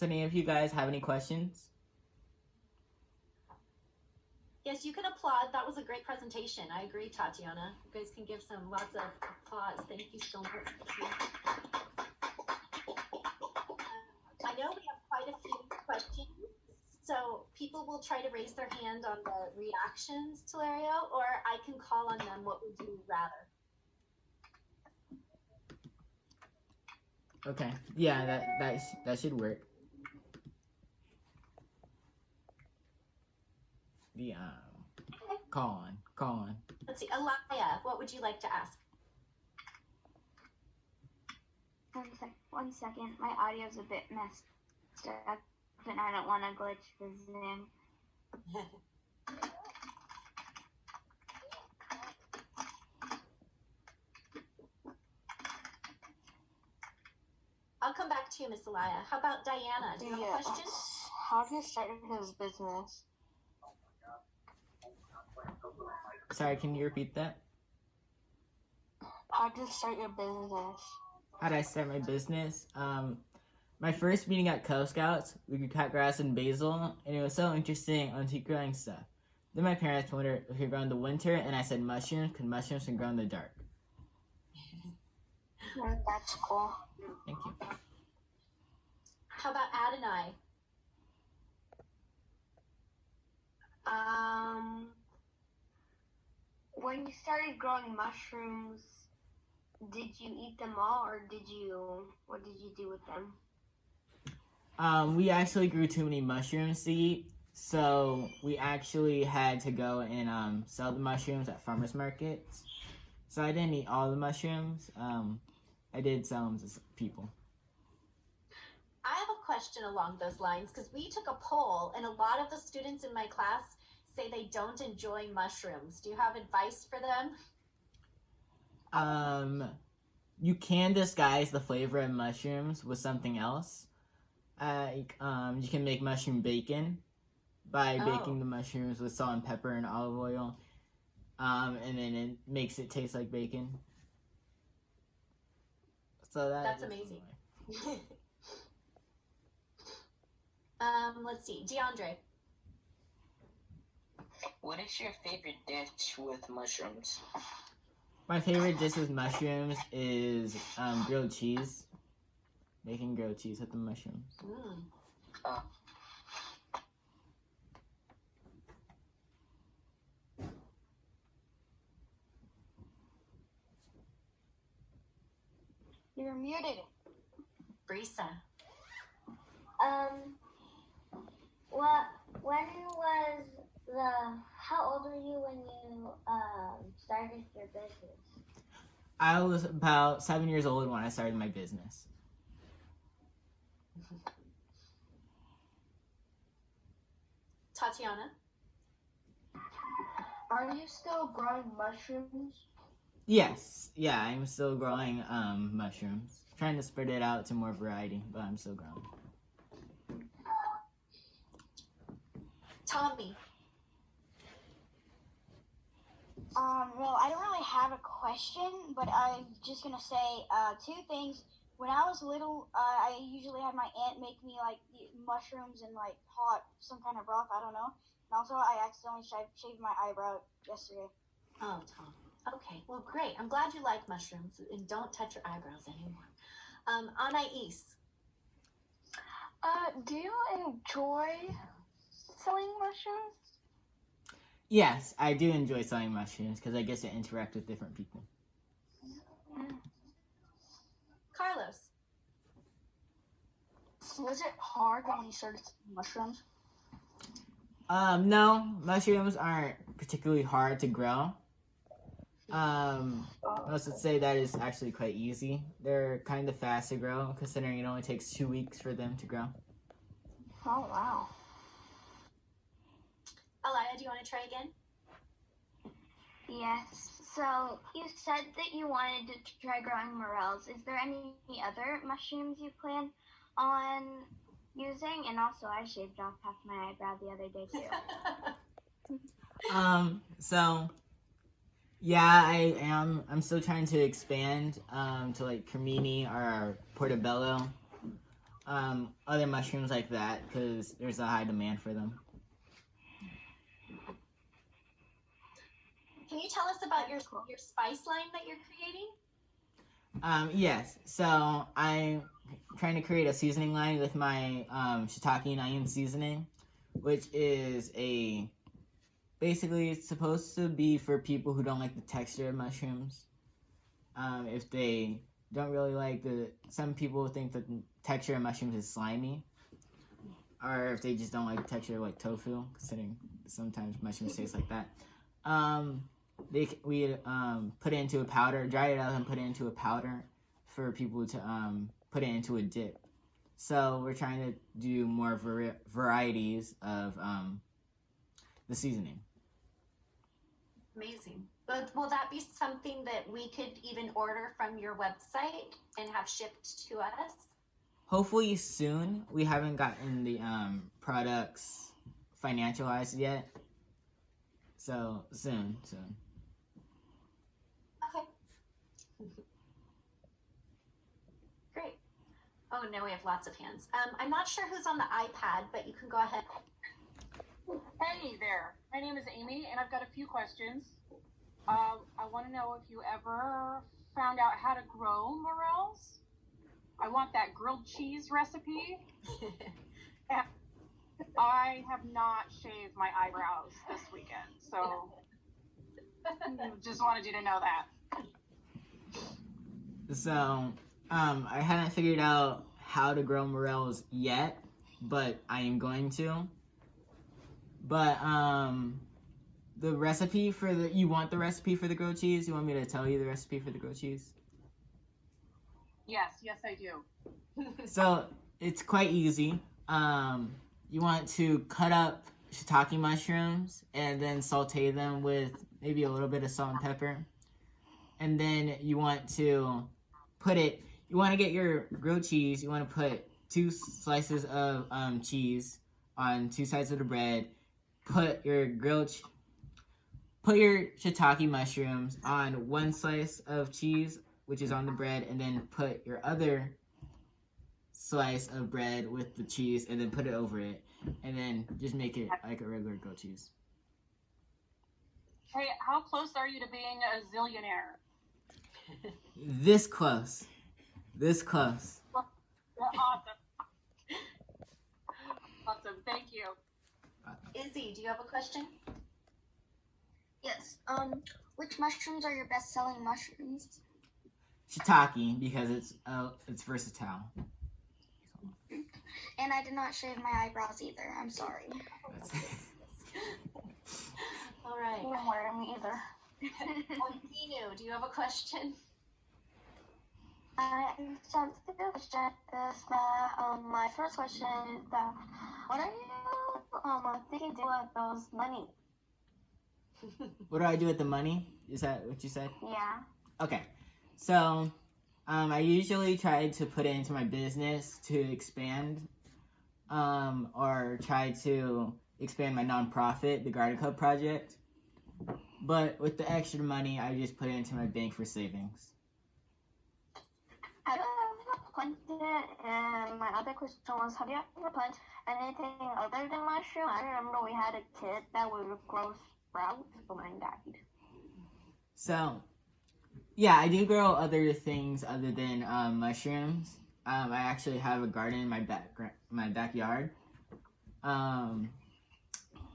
Does any of you guys have any questions? Yes, you can applaud. That was a great presentation. I agree, Tatiana. You guys can give some lots of applause. Thank you so much. I know we have quite a few questions, so people will try to raise their hand on the reactions to Lario, or I can call on them. What would you rather? Okay. Yeah, that should work. The call on. Let's see, Alaya, what would you like to ask? 1 second. My audio's a bit messed up, and I don't want to glitch the Zoom. I'll come back to you, Miss Alaya. How about Diana? Do you have a question? How do you start his business? Sorry, can you repeat that? How do you start your business? How did I start my business? My first meeting at Cub Scouts, we could cut grass in basil, and it was so interesting on keep growing stuff. Then my parents wondered if we could grow in the winter, and I said mushrooms, because mushrooms can grow in the dark. That's cool. Thank you. How about Adonai? When you started growing mushrooms, did you eat them all, or what did you do with them? We actually grew too many mushrooms to eat, so we actually had to go and sell the mushrooms at farmers markets. So I didn't eat all the mushrooms. I did sell them to people. I have a question along those lines because we took a poll and a lot of the students in my class say they don't enjoy mushrooms. Do you have advice for them? You can disguise the flavor of mushrooms with something else. You can make mushroom bacon by baking the mushrooms with salt and pepper and olive oil. And then it makes it taste like bacon. So that's amazing. Let's see, DeAndre. What is your favorite dish with mushrooms? My favorite dish with mushrooms is grilled cheese. Making grilled cheese with the mushrooms. You're muted. Brisa. How old were you when you started your business? I was about 7 years old when I started my business. Tatiana. Are you still growing mushrooms? Yes, yeah, I'm still growing mushrooms. Trying to spread it out to more variety, but I'm still growing. Tommy. Well, I don't really have a question, but I'm just gonna say two things. When I was little, I usually had my aunt make me like mushrooms and like some kind of broth. I don't know. And also, I accidentally shaved my eyebrow yesterday. Oh, Tom. Okay, well, great. I'm glad you like mushrooms and don't touch your eyebrows anymore. Anais. Do you enjoy selling mushrooms? Yes, I do enjoy selling mushrooms because I get to interact with different people. Carlos. Was it hard when you started selling mushrooms? No, mushrooms aren't particularly hard to grow. Most would say that is actually quite easy. They're kind of fast to grow, considering it only takes 2 weeks for them to grow. Oh, wow. Alaya, do you want to try again? Yes. So you said that you wanted to try growing morels. Is there any other mushrooms you plan on using? And also, I shaved off half my eyebrow the other day too. So yeah, I am. I'm still trying to expand to like cremini or portobello. other mushrooms like that because there's a high demand for them. Can you tell us about your spice line that you're creating? Yes. So I'm trying to create a seasoning line with my shiitake and onion seasoning, which is basically it's supposed to be for people who don't like the texture of mushrooms. If they don't really like some people think that the texture of mushrooms is slimy, or if they just don't like the texture of like tofu, considering sometimes mushrooms taste like that. We put it into a powder, dry it out, and put it into a powder for people to put it into a dip. So we're trying to do more varieties of the seasoning. Amazing. But will that be something that we could even order from your website and have shipped to us? Hopefully soon. We haven't gotten the products financialized yet. So soon. Okay. Great. Oh, now we have lots of hands. I'm not sure who's on the iPad, but you can go ahead. Hey there, my name is Amy, and I've got a few questions. I want to know if you ever found out how to grow morels. I want that grilled cheese recipe. And I have not shaved my eyebrows this weekend, so just wanted you to know that. So I haven't figured out how to grow morels yet, but I am going to. But the recipe for you want the recipe for the grilled cheese? You want me to tell you the recipe for the grilled cheese? Yes, I do. So it's quite easy. You want to cut up shiitake mushrooms and then saute them with maybe a little bit of salt and pepper. And then you want to get your grilled cheese. You want to put 2 slices of cheese on 2 sides of the bread. Put your shiitake mushrooms on 1 slice of cheese, which is on the bread, and then put your other slice of bread with the cheese, and then put it over it, and then just make it like a regular grilled cheese. Hey, how close are you to being a zillionaire? This close. Awesome. Awesome, thank you. Izzy, do you have a question? Yes. Which mushrooms are your best-selling mushrooms? Shiitake, because it's versatile. And I did not shave my eyebrows either. I'm sorry. All right. Don't worry, me either. Inu, do you have a question? So the question is that my first question is that what are you thinking to do with those money? What do I do with the money? Is that what you said? Yeah. Okay. So, I usually try to put it into my business to expand, or try to expand my nonprofit, the Garden Club Project. But with the extra money, I just put it into my bank for savings. Have you ever planted? And my other question was, have you ever planted anything other than mushroom? I remember we had a kid that would grow sprouts, but mine died. So, yeah, I do grow other things other than mushrooms. I actually have a garden in my backyard.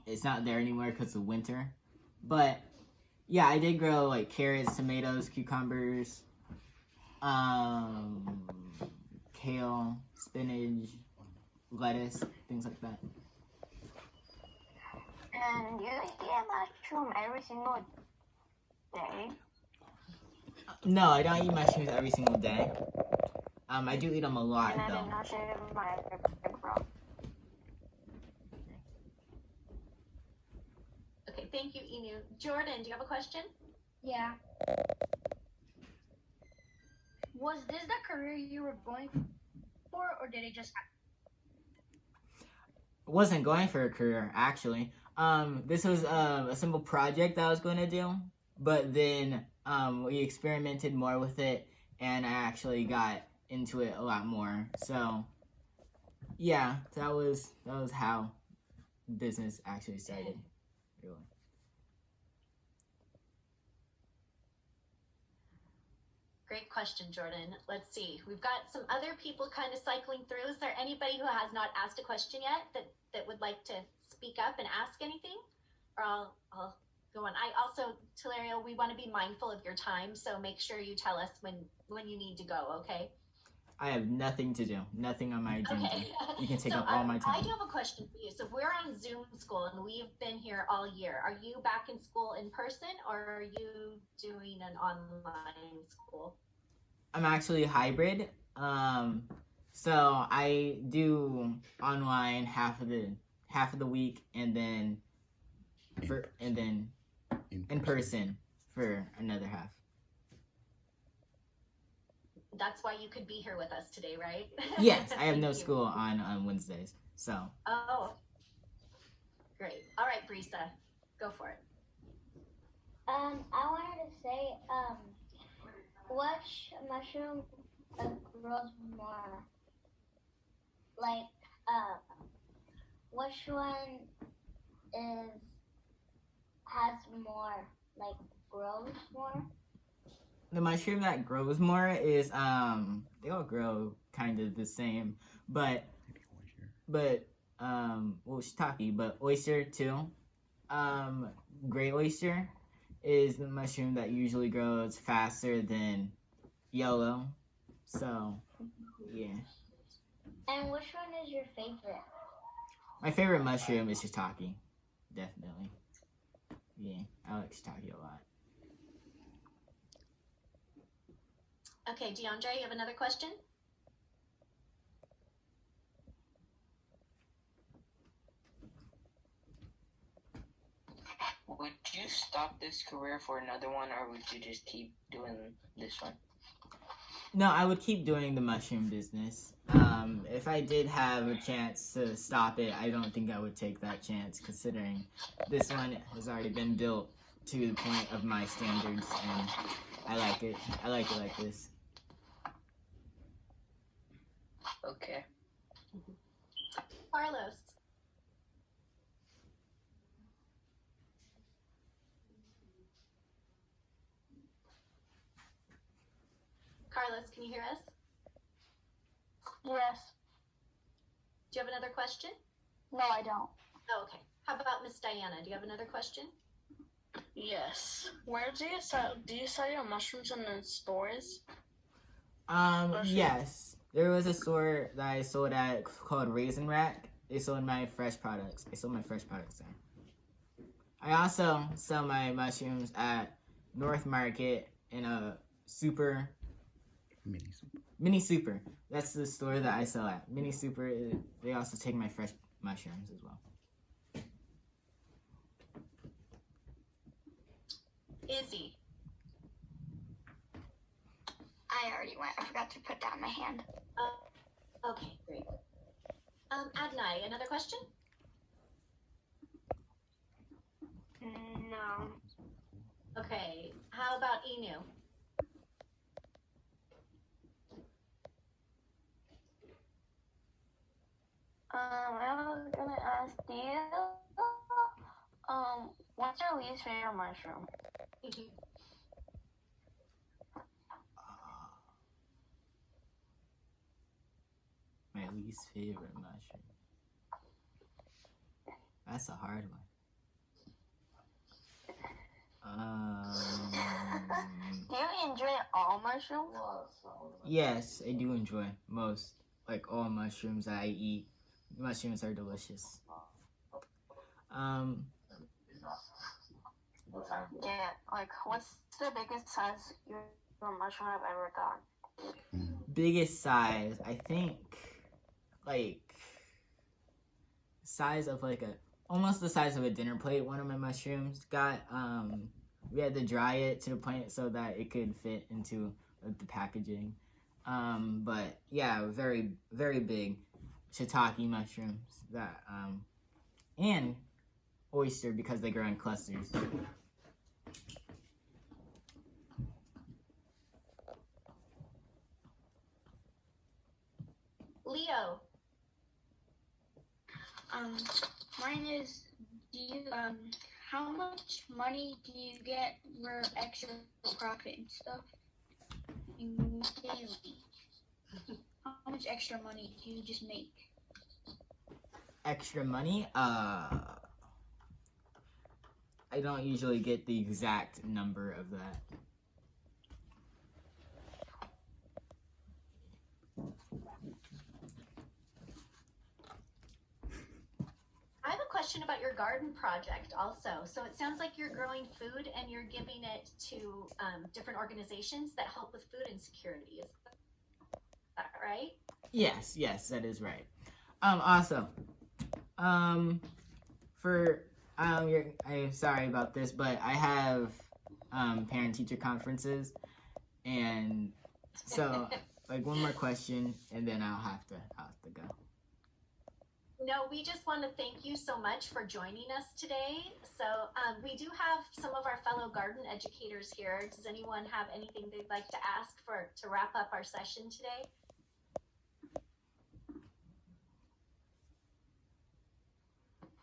It's not there anymore because of winter. But, yeah, I did grow, like, carrots, tomatoes, cucumbers, kale, spinach, lettuce, things like that. And you eat a mushroom every single day? No, I don't eat mushrooms every single day. I do eat them a lot, And I did though. not shave my eyebrow. Okay, thank you, Inu. Jordan, do you have a question? Yeah. Was this the career you were going for, or did it just happen? Wasn't going for a career, actually. This was a simple project that I was going to do, but then we experimented more with it, and I actually got into it a lot more. So Yeah, that was how business actually started. Really. Great question, Jordan. Let's see. We've got some other people kind of cycling through. Is there anybody who has not asked a question yet that would like to speak up and ask anything? Or I'll go on. I also, Telerio, we want to be mindful of your time, so make sure you tell us when you need to go, okay? I have nothing to do. Nothing on my agenda. Okay. You can take So, up all my I time. do have a question for you. So we're on Zoom school and we've been here all year. Are you back in school in person or are you doing an online school? I'm actually hybrid. So I do online half of the week, and then in person for another half. That's why you could be here with us today, right? Yes, I have Thank no you. school on Wednesdays. So Oh, great. All right, Brisa, go for it. I wanted to say, which mushroom grows more? Like, which one has more, like, grows more? the mushroom that grows more is they all grow kind of the same, but well, shiitake, but oyster too. Gray oyster is the mushroom that usually grows faster than yellow. So, yeah. And which one is your favorite? My favorite mushroom is shiitake, definitely. Yeah, I like shiitake a lot. Okay, DeAndre, you have another question? Would you stop this career for another one, or would you just keep doing this one? No, I would keep doing the mushroom business. If I did have a chance to stop it, I don't think I would take that chance, considering this one has already been built to the point of my standards, and I like it. I like it like this. Okay. Carlos. Carlos, can you hear us? Yes. Do you have another question? No, I don't. Oh, okay. How about Miss Diana? Do you have another question? Yes. Where do you sell your mushrooms in the stores? Yes. There was a store that I sold at called Raisin Rack. They sold my fresh products. There. I also sell my mushrooms at North Market in a Mini Super. That's the store that I sell at. Mini Super, they also take my fresh mushrooms as well. Izzy. I already went. I forgot to put down my hand. Okay, great. Adnai, another question? No. Okay. How about Inu? I was gonna ask you, what's your least favorite mushroom? My least favorite mushroom. That's a hard one. Do you enjoy all mushrooms? Yes, I do enjoy most, like all mushrooms that I eat. Mushrooms are delicious. Yeah, like what's the biggest size your mushroom have ever gotten? Biggest size, I think, like size of like almost the size of a dinner plate. One of my mushrooms got. We had to dry it to the point so that it could fit into the packaging. But yeah, very very big shiitake mushrooms that and oyster because they grow in clusters. Leo. Mine is, how much money do you get for extra profit and stuff daily? How much extra money do you just make? Extra money? I don't usually get the exact number of that. I have a question about your garden project also. So it sounds like you're growing food and you're giving it to different organizations that help with food insecurity. Is that right? Yes, that is right. Also, I'm sorry about this, but I have parent-teacher conferences, and so like one more question, and then I'll have to go. No, we just want to thank you so much for joining us today. So we do have some of our fellow garden educators here. Does anyone have anything they'd like to ask to wrap up our session today?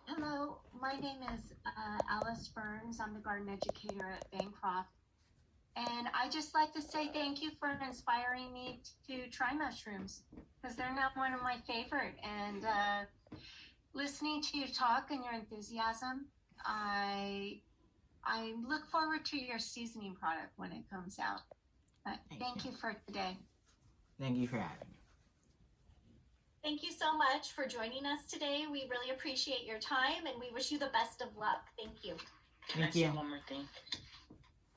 Hello, my name is Alice Burns. I'm the garden educator at Bancroft. And I just like to say thank you for inspiring me to try mushrooms, because they're now one of my favorite. And listening to you talk and your enthusiasm, I look forward to your seasoning product when it comes out. But thank you for today. Thank you for having me. Thank you so much for joining us today. We really appreciate your time and we wish you the best of luck. Thank you. Can I say one more thing?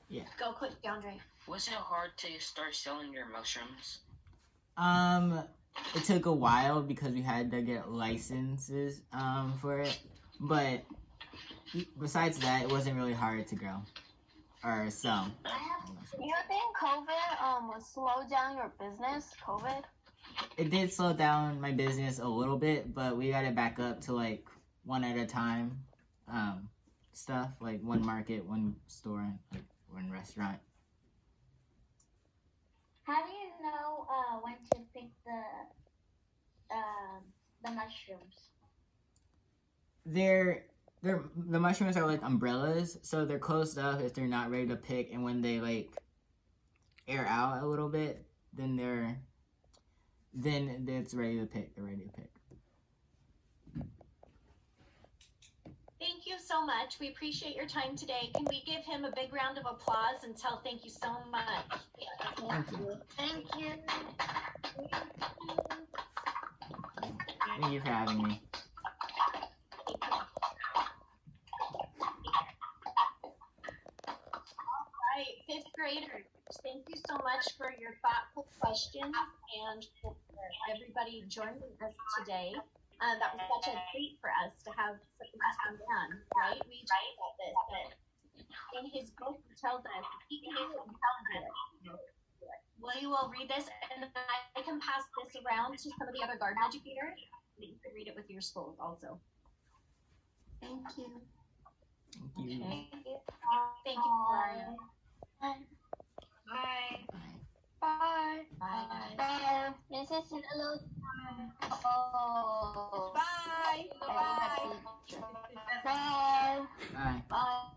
Yeah. Go quick, DeAndre. Was it hard to start selling your mushrooms? It took a while because we had to get licenses for it, but besides that, it wasn't really hard to grow or sell. Do you think COVID will slow down your business? COVID? It did slow down my business a little bit, but we got it back up to like one at a time stuff, like one market, one store, like one restaurant. How do you know when to pick the mushrooms? The mushrooms are like umbrellas, so they're closed up if they're not ready to pick, and when they like air out a little bit, then it's ready to pick. They're ready to pick. Thank you so much. We appreciate your time today. Can we give him a big round of applause and tell thank you so much? Thank you. Thank you. Thank you for having me. Right, fifth graders, thank you so much for your thoughtful questions and for everybody joining us today. That was such a treat for us to have such a awesome man, right? We talked about this, but in his book, he tells us he can do it and tell it. Well, you will read this, and I can pass this around to some of the other garden educators. You can read it with your schools also. Thank you. Thank you. Thank you. Thank you, Brian. Bye. Bye. Bye. Bye. Bye. This is hello. Oh. Bye. Bye. Bye. Bye. Bye.